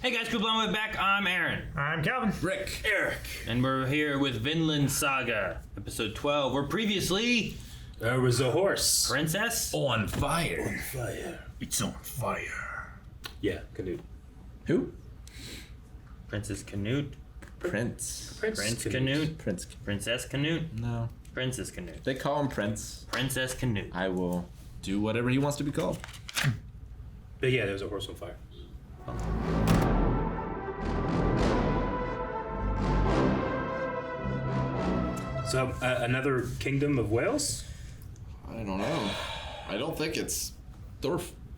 Hey guys, Cool Blonde Way back. I'm Aaron. I'm Calvin. Rick. Eric. And we're here with Vinland Saga, episode 12, where previously there was a horse. Princess On fire. On fire. It's on fire. Yeah, Canute. Who? Princess Canute. Prince. Prince Canute. Prince. Princess Canute. No. Princess Canute. They call him Prince. Princess Canute. I will do whatever he wants to be called. But yeah, there was a horse on fire. So, another Kingdom of Wales? I don't know. I don't think it's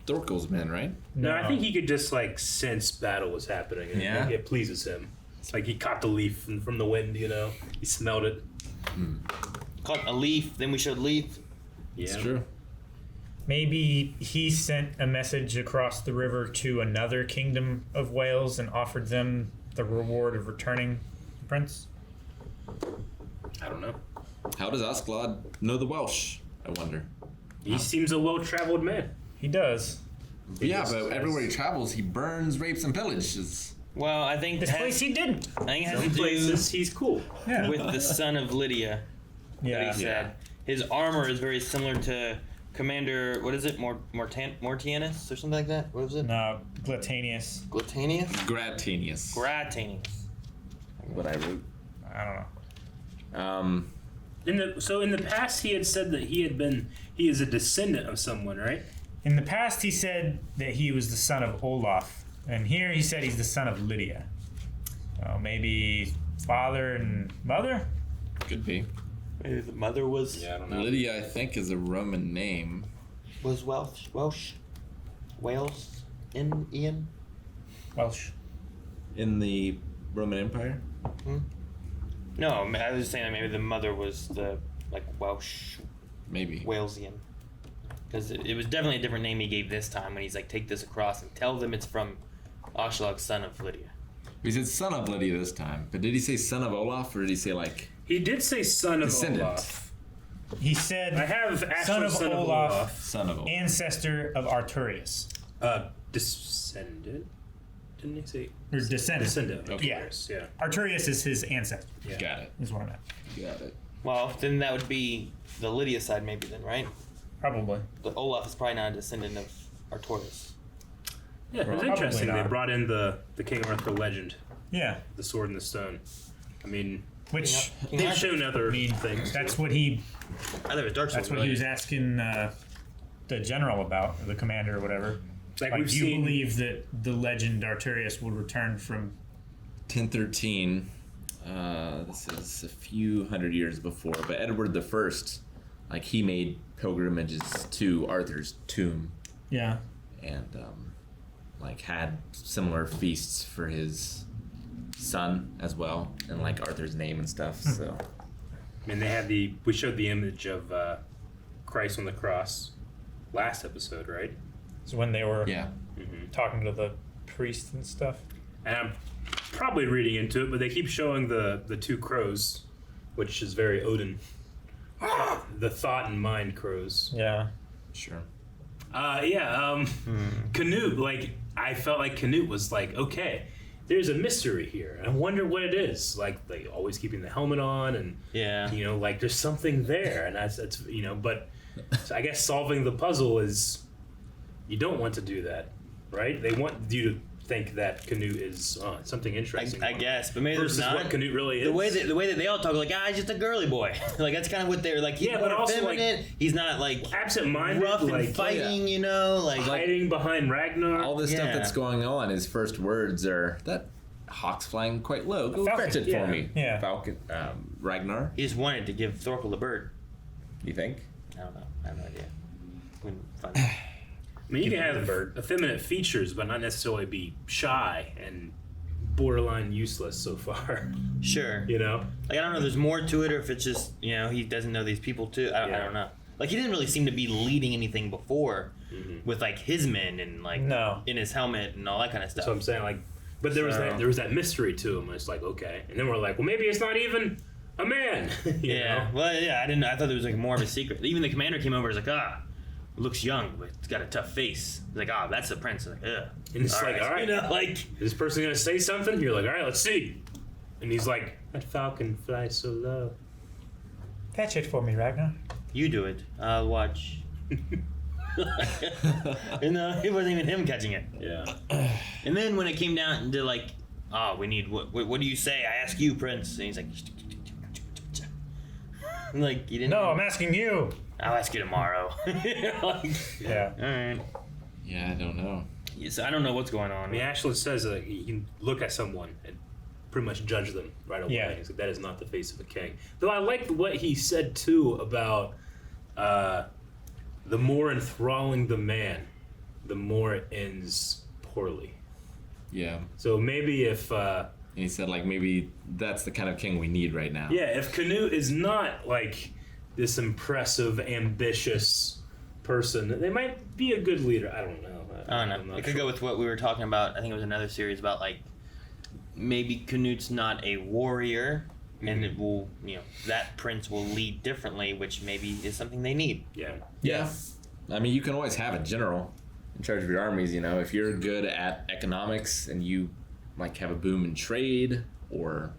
Thorkel's men, right? No, I think he could just, like, sense battle was happening. And Yeah? it pleases him. It's like he caught the leaf from the wind, you know? He smelled it. Caught a leaf, then we showed leaf. Yeah. It's true. Maybe he sent a message across the river to another kingdom of Wales and offered them the reward of returning the prince. I don't know. How does Ascalon know the Welsh? I wonder. He seems a well-traveled man. He does. Yeah, just but has- everywhere he travels, he burns, rapes, and pillages. Well, I think This place he didn't. I think it has Some to do places he's cool. Yeah. with the son of Lydia. That Yeah. he said his armor is very similar to Commander. What is it? Mortianus or something like that. What was it? No, Glatanius. Glatanius. Gratanius. Gratanius. What I wrote. I don't know. In the past, he had said that he is a descendant of someone, right? In the past, he said that he was the son of Olaf. And here he said he's the son of Lydia. So maybe father and mother? Could be. Maybe the mother was Yeah, I don't know. Lydia, I think, is a Roman name. Welsh. Wales. Ian. Welsh. In the Roman Empire? No, I was just saying that maybe the mother was the Welsh, Maybe. Walesian, because it was definitely a different name he gave this time when he's like, take this across and tell them it's from Aslog's son of Lydia. He said son of Lydia this time, but did he say son of Olaf, or did he say like He did say son of descendant? Olaf. He said I have actually son of Olaf, Son of Olaf. ancestor of Arturius. Descendant? Didn't he say? Or descendant. Descendant. Okay. Yeah. Yeah. Arturius is his ancestor, Yeah. Got it. is what I meant. Got it. Well, then that would be the Lydia side, maybe then, right? Probably. But Olaf is probably not a descendant of Artorius. Yeah, it's Probably interesting. not. They brought in the King Arthur legend, Yeah. the sword and the stone. I mean, Which, King they've Arthur. shown other things. that's what he I thought it was Dark Souls. That's what he was asking the general about, or the commander or whatever. Like Like, we've do you seen. believe that the legend Arturius will return from... 1013. This is a few hundred years before, but Edward the First, like he made pilgrimages to Arthur's tomb Yeah. and like had similar feasts for his son as well, and like Arthur's name and stuff. So I mean, we showed the image of Christ on the cross last episode, right? So when they were yeah, talking to the priest and stuff. And I'm probably reading into it, but they keep showing the two crows, which is very Odin. The thought and mind crows. Yeah. sure. Canute, like, I felt like Canute was like, okay, there's a mystery here. I wonder what it is. Like, they always keeping the helmet on, and Yeah. you know, like there's something there, and that's you know. But so I guess solving the puzzle is you don't want to do that, right? They want you to think that Canute is something interesting. I guess, but maybe versus there's not. what Canute really is. The way that they all talk, like, he's just a girly boy. Like, that's kind of what they're like. He's Yeah, but more also, like, feminine. He's not like absent-minded, rough and like fighting, you know, like hiding behind Ragnar. All this stuff Yeah. that's going on, his first words are that hawk's flying quite low. Go Falcon, fetch it yeah. for me. Yeah. Falcon. Ragnar. he just wanted to give Thorkel a bird. You think? I don't know. I have no idea. When fun. I mean, you can have effeminate features, but not necessarily be shy and borderline useless so far. Sure. You know? Like, I don't know if there's more to it or if it's just, you know, he doesn't know these people too. I Yeah. don't know. Like, he didn't really seem to be leading anything before with, like, his men and, like, No. in his helmet and all that kind of stuff. So I'm saying, like, but there was that mystery to him. It's like, okay, and then we're like, well, maybe it's not even a man. you Yeah. know? Well, yeah, I thought there was, like, more of a secret. Even the commander came over and was like, looks young, but it's got a tough face. He's like, ah, that's the prince. I'm like, ugh. And it's like, all right, you know, like, is this person gonna say something? You're like, all right, let's see. And he's like, that falcon flies so low. Fetch it for me, Ragnar. you do it. I'll watch. And it wasn't even him catching it. Yeah. And then when it came down to like, oh, we need what do you say? I ask you, Prince. And he's like, like you didn't. No, I'm asking you. I'll ask you tomorrow. Like, Yeah. all right. Yeah, I don't know. Yes, I don't know what's going I on. mean, Ashland says that you can look at someone and pretty much judge them right away. Yeah. He's like, that is not the face of a king. Though I like what he said too about the more enthralling the man, the more it ends poorly. Yeah. So maybe if And he said, like, maybe that's the kind of king we need right now. if Canute is not like this impressive, ambitious person, they might be a good leader. I don't know. I don't I'm know. not It could sure. go with what we were talking about. I think it was another series about like maybe Canute's not a warrior, and it will, that prince will lead differently, which maybe is something they need. Yeah. Yeah. I mean, you can always have a general in charge of your armies, if you're good at economics and you like have a boom in trade, or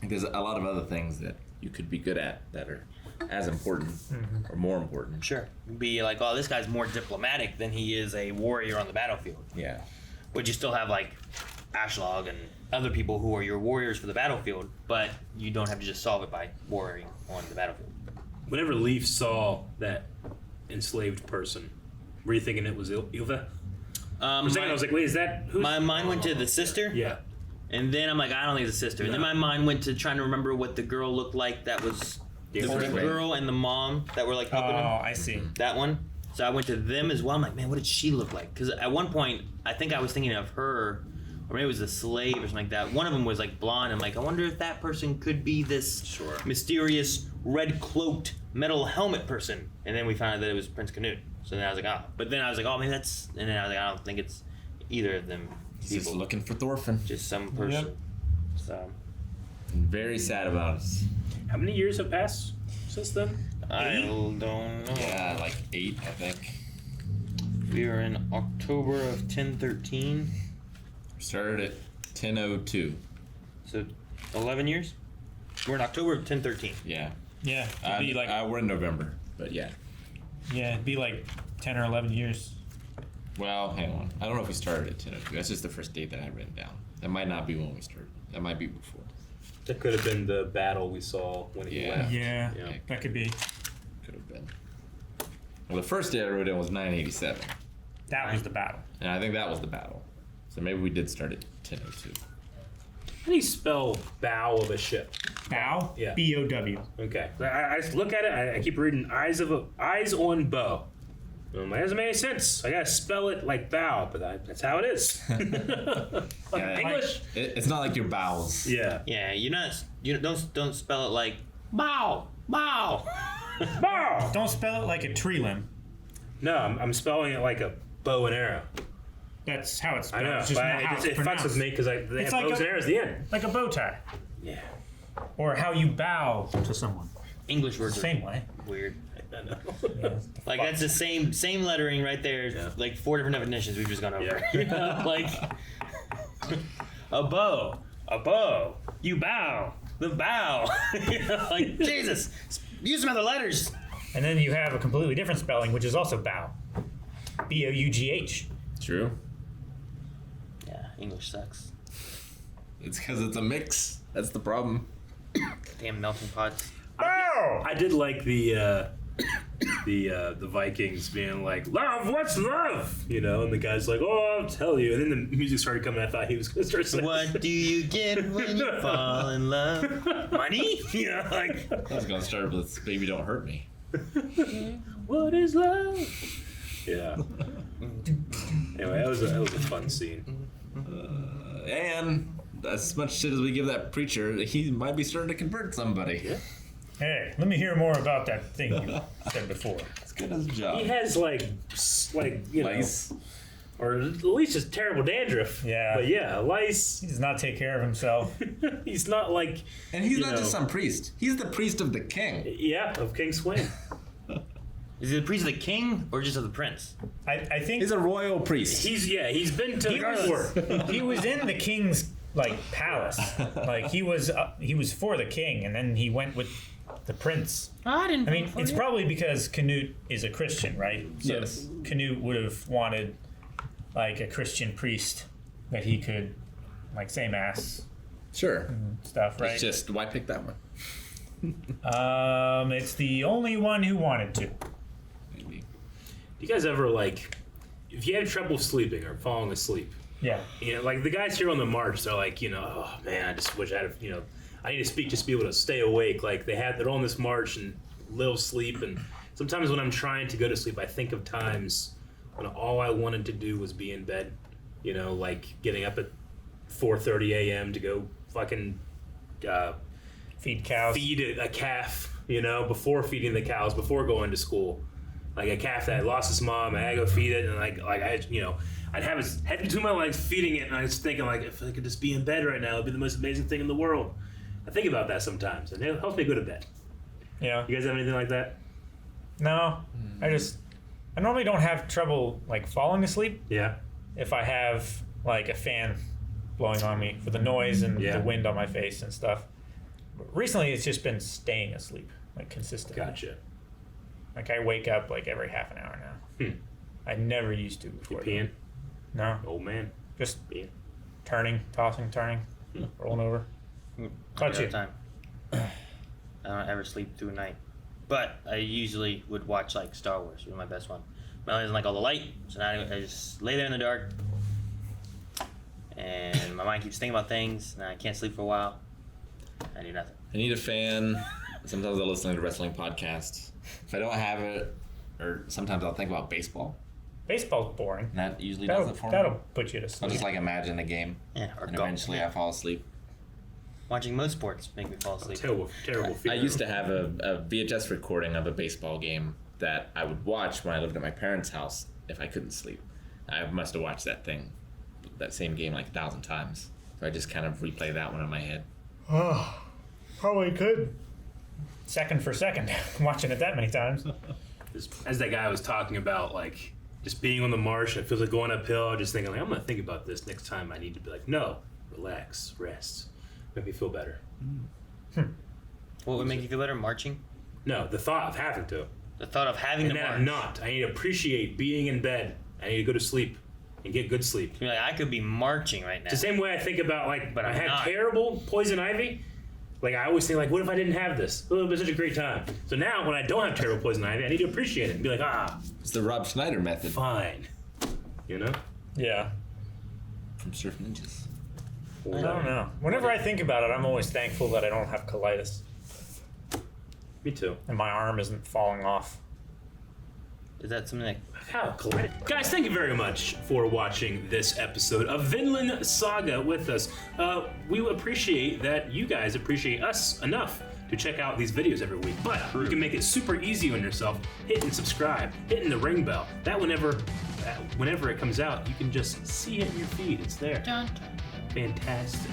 there's a lot of other things that you could be good at that are as important or more important. Sure. Be like, oh, this guy's more diplomatic than he is a warrior on the battlefield. Yeah. But you still have like Ashlog and other people who are your warriors for the battlefield, but you don't have to just solve it by warring on the battlefield. Whenever Leaf saw that enslaved person, were you thinking it was Ilva? For a second, I was like, wait, is that who's? My mind went to the sister. Yeah. And then I'm like, I don't think it's a sister. And then No. my mind went to trying to remember what the girl looked like that was the Different. girl and the mom that were like Oh, helping him. I see. That one. So I went to them as well. I'm like, man, what did she look like? Because at one point, I think I was thinking of her, or maybe it was a slave or something like that. One of them was like blonde. I'm like, I wonder if that person could be this mysterious red cloaked metal helmet person. And then we found out that it was Prince Canute. So then I was like, oh. But then I was like, oh, maybe that's. And then I was like, I don't think it's either of them. He's just People. looking for Thorfinn. Just some person. Yep. So Very sad about it. How many years have passed since then? I don't know. Yeah, like 8, I think. We were in October of 1013. Started at 10:02. So 11 years? We're in October of 1013. Yeah. Yeah. It'd be like we're in November, but yeah. yeah, it'd be like 10 or 11 years. Well, hang on. I don't know if we started at 10:02. That's just the first date that I had written down. That might not be when we started. That might be before. That could have been the battle we saw when he Yeah. left. Yeah, Yeah. that could be. Could have been. Well, the first day I wrote in was 987, That was the battle. and I think that was the battle. So maybe we did start at 10:02. How do you spell bow of a ship? Bow? Yeah. B-O-W. Okay. I just look at it. I keep reading eyes on bow. That doesn't make any sense. I gotta spell it like bow, but that's how it is. Yeah, English. It's not like your bowels. Yeah. Yeah, don't spell it like bow, bow. Bow. Don't spell it like a tree limb. No, I'm spelling it like a bow and arrow. That's how it's I spelled. know, It's just but not how it it's fucks pronounced. with me because they It's have like bows a- and arrows at the end. Like a bow tie. Yeah. Or how you bow to someone. English words are Same way. weird. I know. Like that's the same lettering right there. Yeah. Like 4 different definitions we've just gone over. Yeah. You know, like a bow, you bow, the bow. You know, like Jesus, use some other letters. And then you have a completely different spelling, which is also bow. B-O-U-G-H. True. Yeah, English sucks. It's because it's a mix. That's the problem. Damn melting pots. Bow! I did like the Vikings being like, "Love, what's love?" And the guy's like, "Oh, I'll tell you." And then the music started coming. I thought he was gonna start saying, What do you get when you fall in love? Money? Like, I was gonna start with "Baby Don't Hurt Me." what is love? Yeah. Anyway, that was a fun scene. And as much shit as we give that preacher, he might be starting to convert somebody. Yeah. Hey, let me hear more about that thing you said before. It's good as a job. He has Lice. or at least just terrible dandruff. Yeah. But yeah, lice. He does not take care of himself. He's not like, And he's You not know. just some priest. He's the priest of the king. yeah, of King Swain. Is he the priest of the king or just of the prince? I think He's a royal priest. He's been to war. he was in the king's palace. Like he was for the king, and then he went with the prince. I didn't. I mean, it's probably because Canute is a Christian, right? So Yes. Canute would have wanted a Christian priest that he could say mass Sure. stuff, right? It's just, why pick that one? It's the only one who wanted to. Maybe. Do you guys ever if you have trouble sleeping or falling asleep? Yeah. The guys here on the march, they're oh man, I just wish I had, I need to speak just to be able to stay awake. They're on this march and little sleep, and sometimes when I'm trying to go to sleep, I think of times when all I wanted to do was be in bed. Getting up at 4:30 a.m. to go fucking Feed cows. feed a calf. Before feeding the cows, before going to school. A calf that lost its mom, I had to go feed it, and I'd have his head between my legs feeding it, and I was thinking if I could just be in bed right now, it'd be the most amazing thing in the world. I think about that sometimes, and it helps me go to bed. Yeah. You guys have anything like that? No. I normally don't have trouble falling asleep Yeah. if I have a fan blowing on me for the noise and Yeah. the wind on my face and stuff. But recently, it's just been staying asleep consistently. Gotcha. I wake up every half an hour now. I never used to before. Peeing? No, Old man. just Peeing. turning, tossing, turning, rolling over. About Every you? time. I don't ever sleep through a night, but I usually would watch Star Wars. Was my best one. My doesn't like all the light, so now I just lay there in the dark, and my mind keeps thinking about things, and I can't sleep for a while. I do nothing. I need a fan. Sometimes I'll listen to wrestling podcasts. If I don't have it, or sometimes I'll think about baseball. Baseball's boring. And that usually does That'll, it for me. that'll put you to I'll sleep. just imagine a game, Yeah, or and golf. eventually I fall asleep. Watching most sports make me fall asleep. Terrible I feeling. used to have a VHS recording of a baseball game that I would watch when I lived at my parents' house if I couldn't sleep. I must have watched that same game 1,000 times. So I just kind of replay that one in my head. Oh, probably could. Second for second, watching it that many times. As that guy was talking about, just being on the marsh, and it feels like going uphill, just thinking, I'm going to think about this next time. I need to be no, relax, rest. Make me feel better. What would make you feel better? Marching? No, the thought of having to. The thought of having And to then march. I'm not. I need to appreciate being in bed. I need to go to sleep and get good sleep. You're I could be marching right now. It's the same way I think about, But I I'm had not. terrible poison ivy. I always think, what if I didn't have this? It would have been such a great time. So now, when I don't have terrible poison ivy, I need to appreciate it and be It's the Rob Schneider method fine. Yeah. from Surf Ninjas. I don't know. Whenever I think about it, I'm always thankful that I don't have colitis Me too. and my arm isn't falling off. Is that something How collided. Guys, thank you very much for watching this episode of Vinland Saga with us. We appreciate that you guys appreciate us enough to check out these videos every week. But you can make it super easy on yourself, hitting subscribe, hitting the ring bell. That whenever it comes out, you can just see it in your feed. It's there. Dun, dun. Fantastic.